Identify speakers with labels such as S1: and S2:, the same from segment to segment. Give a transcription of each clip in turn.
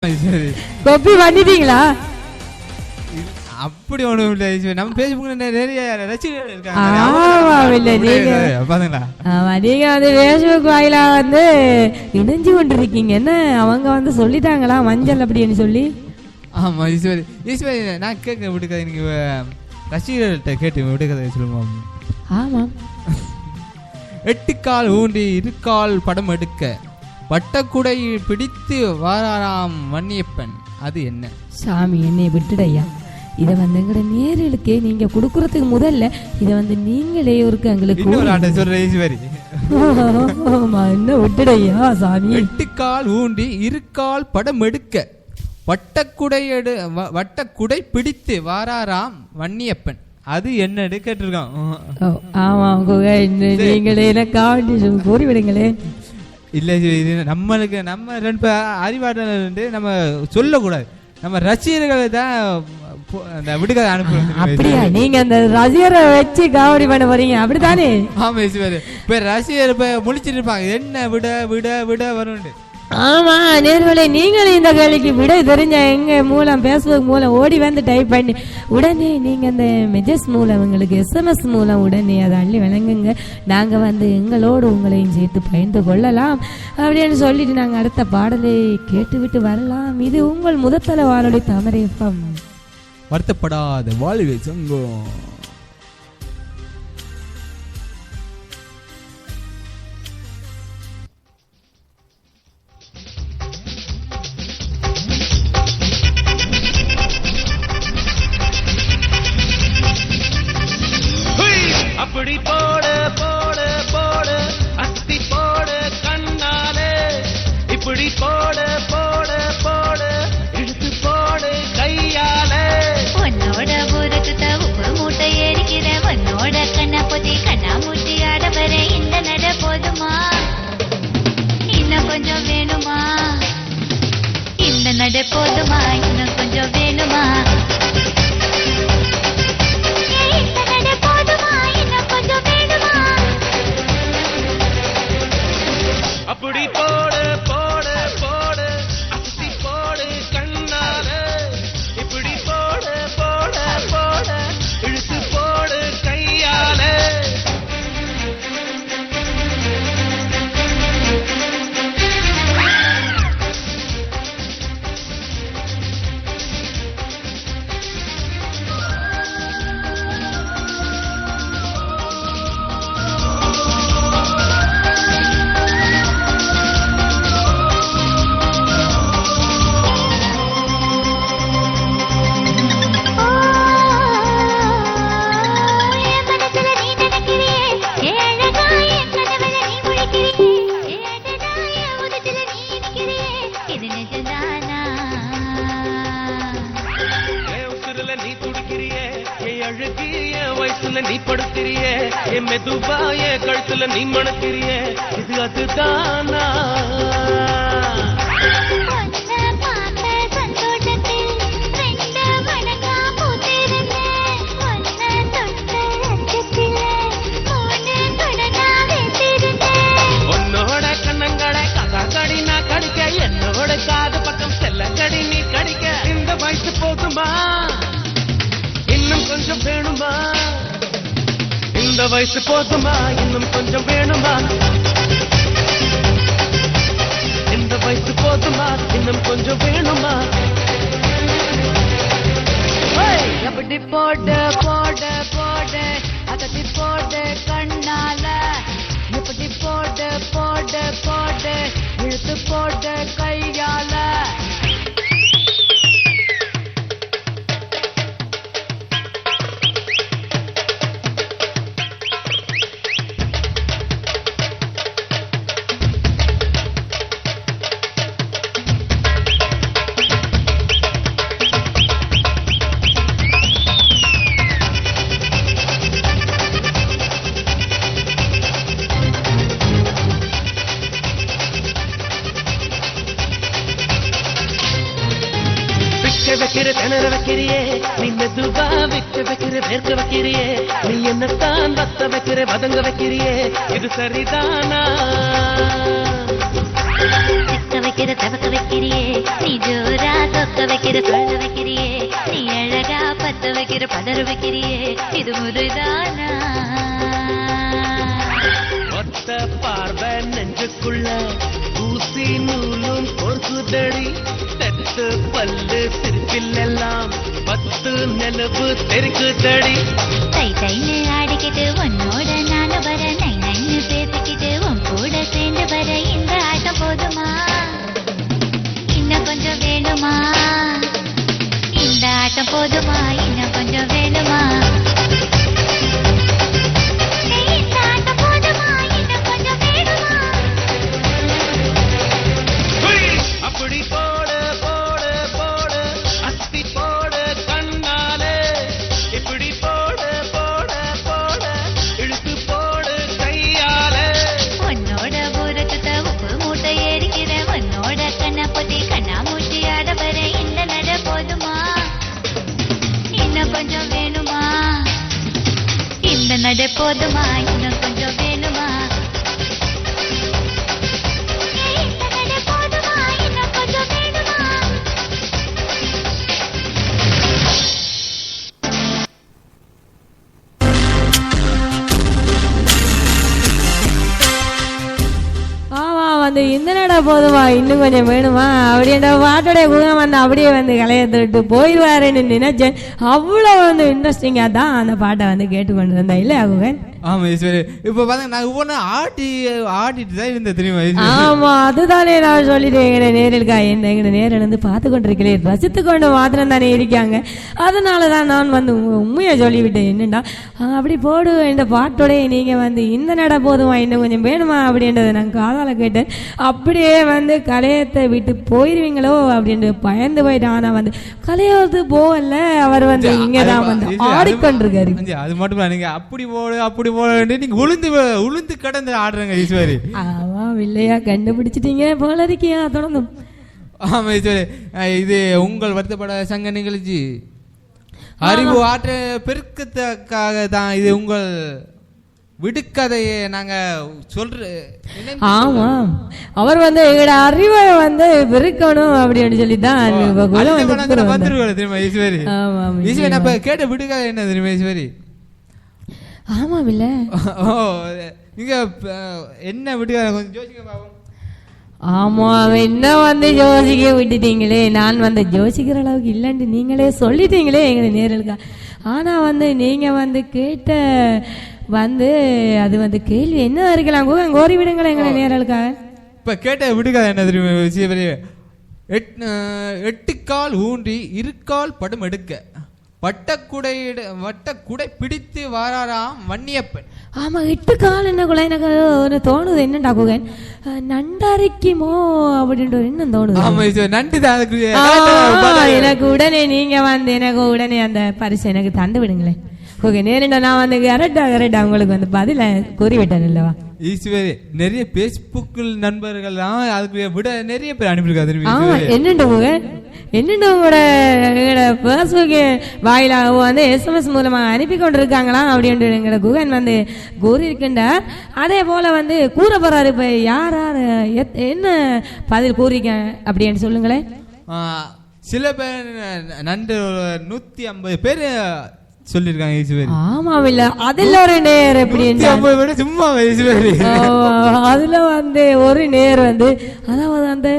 S1: Copy பண்ணிட்டீங்களா?
S2: அப்படி ஒண்ணும் இல்ல. நம்ம பேஸ்புக்ல நிறைய ரசிகர்கள் இருக்காங்க.
S1: நீங்க வந்து பேஸ்புக் வாயிலா வந்து இணைஞ்சு கொண்டிருக்கீங்க. என்ன அவங்க வந்து சொல்லிட்டாங்களா மஞ்சள் அப்படின்னு சொல்லி?
S2: ஆமா ஈஸ்வரி, ஈஸ்வரி நான் கேட்க விடுக்கதை நீங்க ரசிகர்கள்ட்ட கேட்டு விடுக்கதை சொல்லுவோம்.
S1: ஆமாம்.
S2: 8 கால் ஊன்றி 2 கால் படம் எடுக்க வட்டக்குடை பிடித்து வாராராம் வன்னியப்பன், அது என்ன?
S1: சாமி என்னை விட்டுடையா. இதை வந்து எங்கட நேர்களுக்கு நீங்க கொடுக்கறதுக்கு முதல்ல இதை வந்து நீங்களே ஒரு எங்களுக்கு
S2: சொல்ற ஈஸ்வரி.
S1: என்ன விட்டுடையா சாமி.
S2: 8 கால் ஊன்றி 2 கால் படம் எடுக்க வட்டக்குடை பிடித்து வாராராம் வன்னியப்பன், அது என்னன்னு கேட்டிருக்கான்.
S1: ஆமா நீங்களே காண்டி கூறி விடுங்களேன்.
S2: இல்ல இது நம்மளுக்கு நம்ம ரெண்டு அறிவாற்றல் நம்ம சொல்லக்கூடாது, நம்ம ரசிகர்களை தான் விடுகதை அனுப்புறோம்.
S1: அப்படியா? நீங்க அந்த ரசிகரை வச்சு காமெடி பண்ண போறீங்க அப்படித்தானே?
S2: ஆமா ஈஸ்வரி, இப்ப ரசிகர் இப்ப முழிச்சிட்டு இருப்பாங்க, என்ன விட விட விட வரும்.
S1: ஆமா நேர்களே, நீங்களும் இந்த கேள்விக்கு விட தெரிஞ்ச எங்க மூலம் பேஸ்புக் மூலம் ஓடி வந்து டைப் பண்ணி உடனே நீங்க அந்த மெசேஜ் மூலம் உங்களுக்கு SMS மூலம் உடனே அதை அள்ளி வழங்குங்க. நாங்க வந்து எங்களோடு உங்களையும் சேர்த்து பயந்து கொள்ளலாம் அப்படின்னு சொல்லிட்டு நாங்க அடுத்த பாடலை கேட்டுவிட்டு வரலாம். இது உங்கள் முதத்தல வானொலி தாமரை FM.
S2: வருத்தப்படாத வாழ்வை சங்கம்.
S3: அப்படி போடு போடு போடு அத்தி போடு கண்ணாலே, இப்படி போடு போடு போடு இழுத்து போடு கையாலே.
S4: உன்னோட ஊருக்கு உப்பு மூட்டை ஏறிக்கிற, உன்னோட கண்ணா பொத்தி கண்ணா மூட்டி ஆட வர இந்த நட போதுமா? இன்னும் கொஞ்சம் வேணுமா? இந்த நட போதுமா? இன்னும் கொஞ்சம் வேணுமா?
S3: அப்படி போடு போடு போடு அத்தி போடு கண்ணாலே, இப்படி போடு போடு போடு இழுத்து போடு கையாலே. நீ படுத்திரியே என் மெதுவாய கழுத்துல நீ மணத்திரியே, இது அதுதானா? உன்னோட கண்ணங்களை கதா கடி நான் கடிக்க, என்னோட காது பக்கம் செல்ல கடி நீ கடிக்க. இந்த வயசு போதுமா? இன்னும் கொஞ்சம் வேணுமா? இந்த வயசு போதுமா? இன்னும் கொஞ்சம் வேணுமா? இந்த வயசு போதுமா? இன்னும் கொஞ்சம் வேணுமா?
S4: அப்படி போடு போடு போடு அதட்டி போடு கண்ணால, இப்படி போடு போடு போடு இழுத்து போடு கையால.
S3: வைக்கிற திணற வைக்கிறியே நீ, மெதுவா விக்க வைக்கிற வேர்க்க வைக்கிறியே நீ, என்னத்தான் வத்த வைக்கிற வதங்க வைக்கிறியே, இது சரிதானா?
S4: வைக்கிற தவக்க வைக்கிறியே, நீ ஜோரா தொக்க வைக்கிற சொல்ல வைக்கிறியே, நீ அழகா பத்த வைக்கிற பதற வைக்கிறியே, இது முறைதானா?
S3: ஒத்த பார்வை நெஞ்சுக்குள்ள ஊசி நூலும் பொறுக்குதடி, தெத்து பல்லு சிரிப்பிலெல்லாம் 10 நிலவு தெரிக்குதடி.
S4: தை தைன்னு ஆடிக்கிட்டு உன்னோட நானும் வர, நை நைன்னு பேசிக்கிட்டு உன் கூட சேர்ந்து வர, இந்த ஆட்டம் போதுமா? இன்னும் கொஞ்சம் வேணுமா? இந்த ஆட்டம் போதுமா? இன்னும் கொஞ்சம் வேணுமா? இந்த ஆட்டம் போதுமா? இன்னும் கொஞ்சம் வேணுமா?
S3: அப்படி போடு போடு போடு அத்தி போடு கண்ணாலே, இப்படி போடு போடு போடு இழுத்து போடு கையாலே.
S4: உன்னோட ஊரத்துட்ட உப்பு மூட்டை ஏறிக்கிற, உன்னோட கண்ணை பொத்தி கண்ணா மூட்டி ஆட வர, இந்த நட போதுமா? இன்னும் கொஞ்சம் வேணுமா? இந்த நட போதுமா? இன்னும் கொஞ்சம் வேணுமா? இந்த நட போதுமா? இன்னும் கொஞ்சம் வேணுமா?
S1: ஆமா வந்து இந்த நட போதுமா இன்னும் கொஞ்சம் வேணுமா அப்படின்ற பாட்டோடைய குணம் வந்து அப்படியே வந்து கலையத்துட்டு போயிடுவாருன்னு நினைச்சேன். அவ்வளோ வந்து இன்ட்ரெஸ்டிங்கா தான் அந்த பாட்டை வந்து கேட்டுக்கொண்டு இருந்தேன் இல்லையா குகன்?
S2: ஆமா ஈஸ்வரி. இப்ப பாத்தீங்க நான் ஒவ்வொன்னு ஆட்டிட்டு தான் இருந்தேன் தெரியுமா ஈஸ்வரி?
S1: ஆமா அதுதானே நான் சொல்லிட்டேன். எங்கட நேரலுக்கா எங்கட நேரில் வந்து பார்த்து கொண்டிருக்கிறேன், ரசித்து கொண்டு மாத்திரம் தானே இருக்காங்க. அதனாலதான் நான் வந்து உண்மையை சொல்லிவிட்டேன். என்னண்டா அப்படி போடு இந்த பாட்டோடைய நீங்க வந்து இந்த நட போதுமா இன்னும் கொஞ்சம் வேணுமா அப்படின்றத நான் காதால கேட்டேன். அப்படியே வந்து கலையத்தை விட்டு போயிருவீங்களோ அப்படின்னு பயந்து போயிட்டேன். ஆனா வந்து கலையத்து போகல, அவர் வந்து இங்கதான் வந்து ஆடிக்கொண்டிருக்காரு.
S2: அது மட்டும் நீங்க அப்படி போடு நீங்க உளுந்து கடந்து ஆடுறங்க ஈஸ்வரி.
S1: ஆமா இல்லையா கண்டுபிடிச்சிட்டீங்க போல இருக்கியா தொடர்ந்து.
S2: ஆமா ஈஸ்வரி, இது உங்கள் வருத்தப்பட சங்க நிகழ்ச்சி அறிவு ஆற்ற பெருக்கத்துக்காக தான் இது உங்கள் விடுக்கதையை நாங்க சொல்ற.
S1: ஆமா அவர் வந்து எங்களோட அறிவை வந்து பெருக்கணும் அப்படின்னு சொல்லிதான்
S2: வந்துருவாரு தெரியுமா ஈஸ்வரி? ஈஸ்வரி அப்ப கேட்ட விடுக்கதை என்ன தெரியுமா ஈஸ்வரி?
S1: ஆமாம் இல்ல
S2: நீங்க என்ன விடுக்கதை கொஞ்சம் யோசிக்க பாப்போம்.
S1: ஆமா என்ன வந்து யோசிக்க விட்டுட்டீங்களே, நான் வந்து யோசிக்கிற அளவுக்கு இல்லைன்னு நீங்களே சொல்லிட்டீங்களே எங்களை நேரலுக்கா. ஆனா வந்து நீங்க வந்து கேட்ட வந்து அது வந்து கேள்வி என்ன இருக்கலாம் கோரி விடுங்களேன் எங்களை நேரலுக்கா.
S2: இப்ப கேட்ட விடுக்கதை என்ன தெரியுமா? 8 கால் ஊன்றி 2 கால் படும் எடுக்க, வட்டக்குடை பிடித்து வாராராம் வன்னியப்பன்.
S1: ஆமா 8 கால் என்ன கூட எனக்கு தோணுது என்னண்டா குகன் நண்டரிக்குமோ அப்படின்ற என்ன தோணுது. எனக்கு உடனே நீங்க வந்து எனக்கு உடனே அந்த பரிசு எனக்கு தந்து விடுங்களேன் குகன். நேரண்டா நான் வந்து கரெக்டா உங்களுக்கு வந்து பதில கூறிவிட்டேன் இல்லவா
S2: ஈஸ்வரி? நிறைய பேஸ்புக்கில் நண்பர்கள் அதுக்கு விட நிறைய பேர் அனுப்பியிருக்காங்க.
S1: ஆமா என்னண்டு குகன் என்னண்டு உங்களோட பேஸ்புக் வாயிலாக வந்து SMS மூலமா அனுப்பி கொண்டிருக்காங்களா அப்படின்ட்டு எங்களோட குகன் வந்து கூறியிருக்கின்றார். அதே போல வந்து கூற போறாரு. இப்ப யார் என்ன பதில் கூறிக்க அப்படின்னு சொல்லுங்களேன்.
S2: சில பேர் நண்டு 150 பேர் சொல்லிருக்காங்க ஈஸ்வரி.
S1: ஆமா இல்ல அதுல ஒரு நேர் எப்படி
S2: சும்மா ஈஸ்வரி
S1: அதுல வந்து ஒரு நேர் வந்து அதாவது அந்த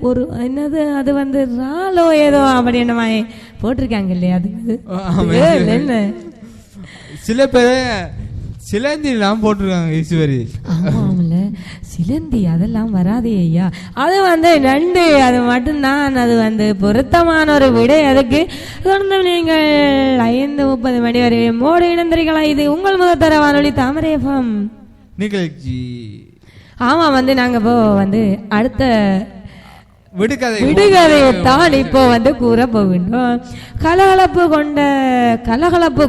S1: ஒரு என்னது அது வந்து ராலோ ஏதோ அப்படி என்ன போட்டிருக்காங்க இல்லையா? அது என்ன
S2: சில பேர் சிலந்தி எல்லாம் போட்டிருக்காங்க ஈஸ்வரி.
S1: ஆமாம்ல சிலந்தி அதெல்லாம் வராதே ஐயா. அது வந்து நண்டு அது மட்டும்தான் அது வந்து பொருத்தமான ஒரு விடை. அதுக்கு தொடர்ந்து நீங்கள் 5:30 மணி வரை மோடு இணைந்திருக்கலாம். இது உங்கள் முதற்தர வானொலி தாமரை FM
S2: நிகழ்ச்சி.
S1: ஆமா வந்து நாங்க இப்போ வந்து அடுத்த
S2: விடுகதையைத்தான்
S1: இப்போ வந்து கூற போகின்றோம். கலகலப்பு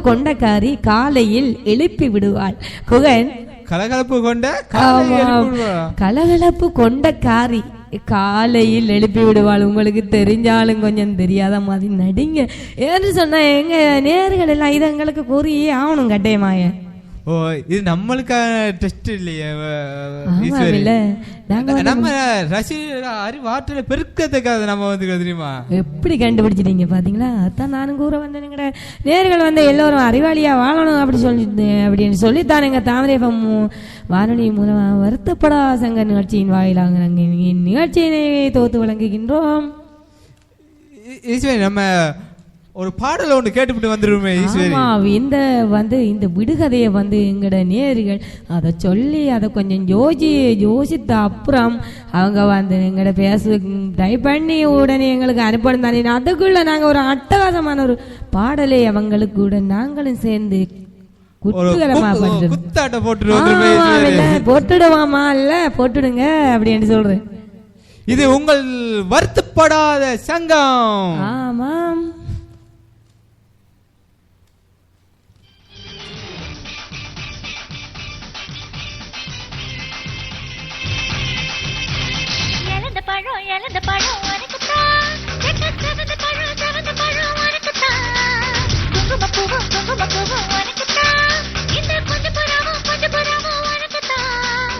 S1: கொண்ட காரி காலையில் எழுப்பி விடுவாள் குகன். கலகலப்பு கொண்ட காரி காலையில் எழுப்பி விடுவாள். உங்களுக்கு தெரிஞ்சாலும் கொஞ்சம் தெரியாத மாதிரி நடிங்க ஏன்னு சொன்னா எங்க நேர்கள் எல்லாம் இது எங்களுக்கு கூறியே ஆகணும் கட்டாயமாய.
S2: ஓ இது நம்மளுக்கான டெஸ்ட் இல்லையே
S1: ஆமாம் இல்ல நாங்க
S2: நம்ம ரசிகர்கள் அறிவாற்றல பெருக்கத்துக்காக நம்ம வந்து தெரியுமா
S1: எப்படி கண்டுபிடிச்சிட்டீங்க பாத்தீங்களா? அதான் நானும் கூற வந்தேனுங்கட நேர்கள் வந்து எல்லோரும் அறிவாளியா வாழணும் அப்படின்னு சொல்லித்தானுங்க தாமரை வானொலி மூலமா வருத்தப்படா சங்க நிகழ்ச்சியின் வாயிலாக நாங்கள் நிகழ்ச்சியினை தொகுத்து வழங்குகின்றோம்.
S2: ஈஸ்வரி நம்ம ஒரு பாடல ஒன்று கேட்டுவிட்டு வந்துருமே ஈஸ்வரி.
S1: இந்த விடுகதையை எங்கட நேர்கள் அதை சொல்லி அதை கொஞ்சம் யோசித்த அப்புறம் அவங்க எங்கட பேசுவ டைப் பண்ணி உடனே எங்களுக்கு அனுப்பணும் தானே. அதுக்குள்ள நாங்க ஒரு அட்டகாசமான ஒரு பாடலை அவங்களுக்கு கூட நாங்களும் சேர்ந்து குத்துகரமா போட்டுடுவாமா இல்ல போட்டுடுங்க அப்படின்னு சொல்றேன்.
S2: இது உங்கள் வருத்தப்படாத சங்கம்.
S1: ஆமாம்.
S4: இழந்த பழம் உனக்குத்தான், செவந்த பழம் உனக்குத்தான், குங்குமப்பூவும் உனக்குத்தான், இந்த கொஞ்சம் புறாவும் உனக்குத்தான்,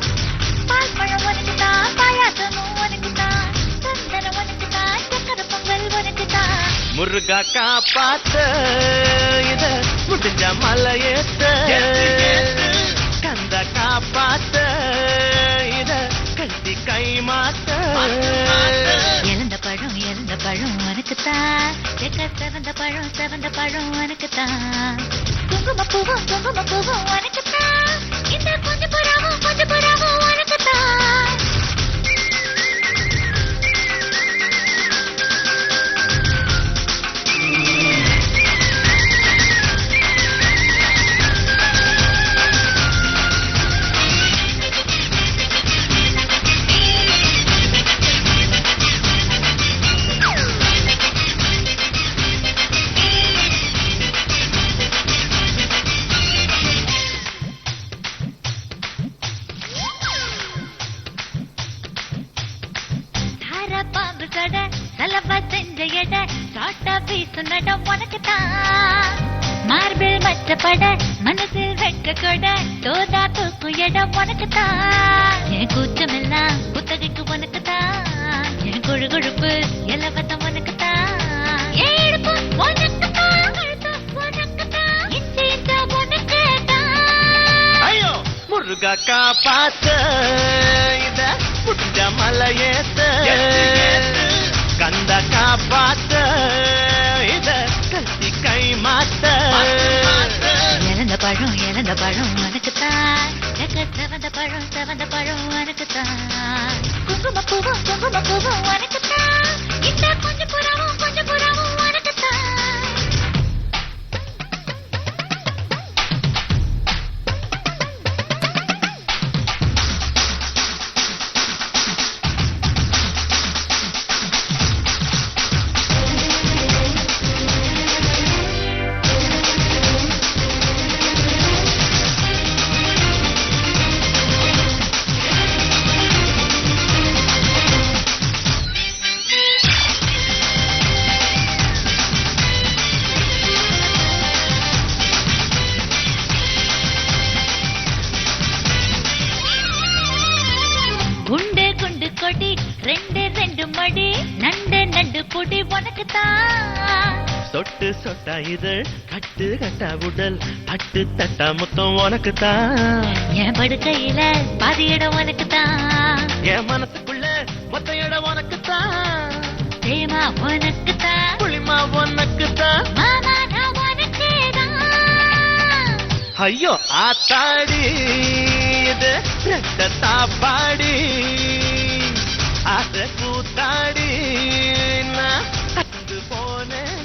S4: பால் பழம் உனக்குத்தான், பாயாசமும் உனக்குத்தான், சந்தனம் உனக்குத்தான், சக்கரை பொங்கல் உனக்குத்தான்.
S3: முருகா காப்பாத்த இத முடிஞ்ச மலையேத்த, கந்த காப்பாத்த இத கட்டி கை மாத்த.
S4: இழந்த பழம் உனக்குத்தான், செவந்த பழம் உனக்குத்தான், குங்குமப்பூவும் உனக்குத்தான், இந்த கொஞ்சம் புறாவும் உனக்குத்தான். மார்பிள் மற்றப்பட மனசில் வெட்ட கொட தோதா தூக்கும் இடம் உனக்குத்தான், என் கூச்சமெல்லாம் புத்தகைக்கு உனக்குத்தான், என் கொழுகொழுப்பு இலவசம் உனக்குத்தான், ஏழுப்பு உனக்குத்தான், உனக்குத்தான், இந்த உனக்குத்தான்.
S3: ஐயோ முருகா காப்பாத்த இத முடிஞ்ச மலையேத்த, கந்த காப்பாத்த இத கட்டி கை மாத்த.
S4: இழந்த பழம் உனக்குத்தான், செவந்த பழம் உனக்குத்தான், குங்குமப்பூவும் உனக்குத்தான், இந்த கொஞ்சம் புறாவும் உனக்குத்தான்.
S3: சொட்டு சொட்டா இதழ் கட்டு கட்டா உடல் பட்டு தட்டா முத்தம் உனக்குத்தான்,
S4: என் படுக்கையில பாதி இடம் உனக்குத்தான்,
S3: என் மனசுக்குள்ள மொத்த இடம் உனக்குத்தான்,
S4: தேமா உனக்குத்தான்,
S3: புளிமா உனக்குத்தான்,
S4: மாமா நான் உனக்குதான்.
S3: ஐயோ ஆத்தாடி இது ரெட்ட தாப்பாடி, ஆசை கூத்தாடி நான் கண்டு போனேன்.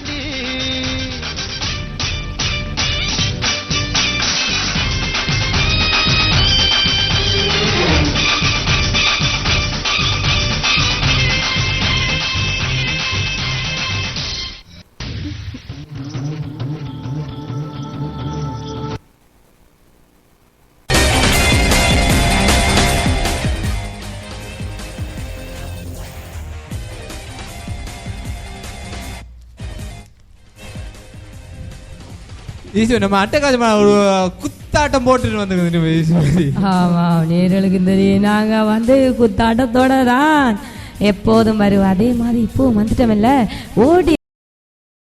S2: நம்ம அட்டகாசமான ஒரு குத்தாட்டம் போட்டுட்டு வந்து.
S1: ஆமா நேர்களுக்கு தெரியும், நாங்க வந்து குத்தாட்டத்தோட தான் எப்போதும் வருவோம். அதே மாதிரி இப்போ வந்துட்டோம்ல, ஓடி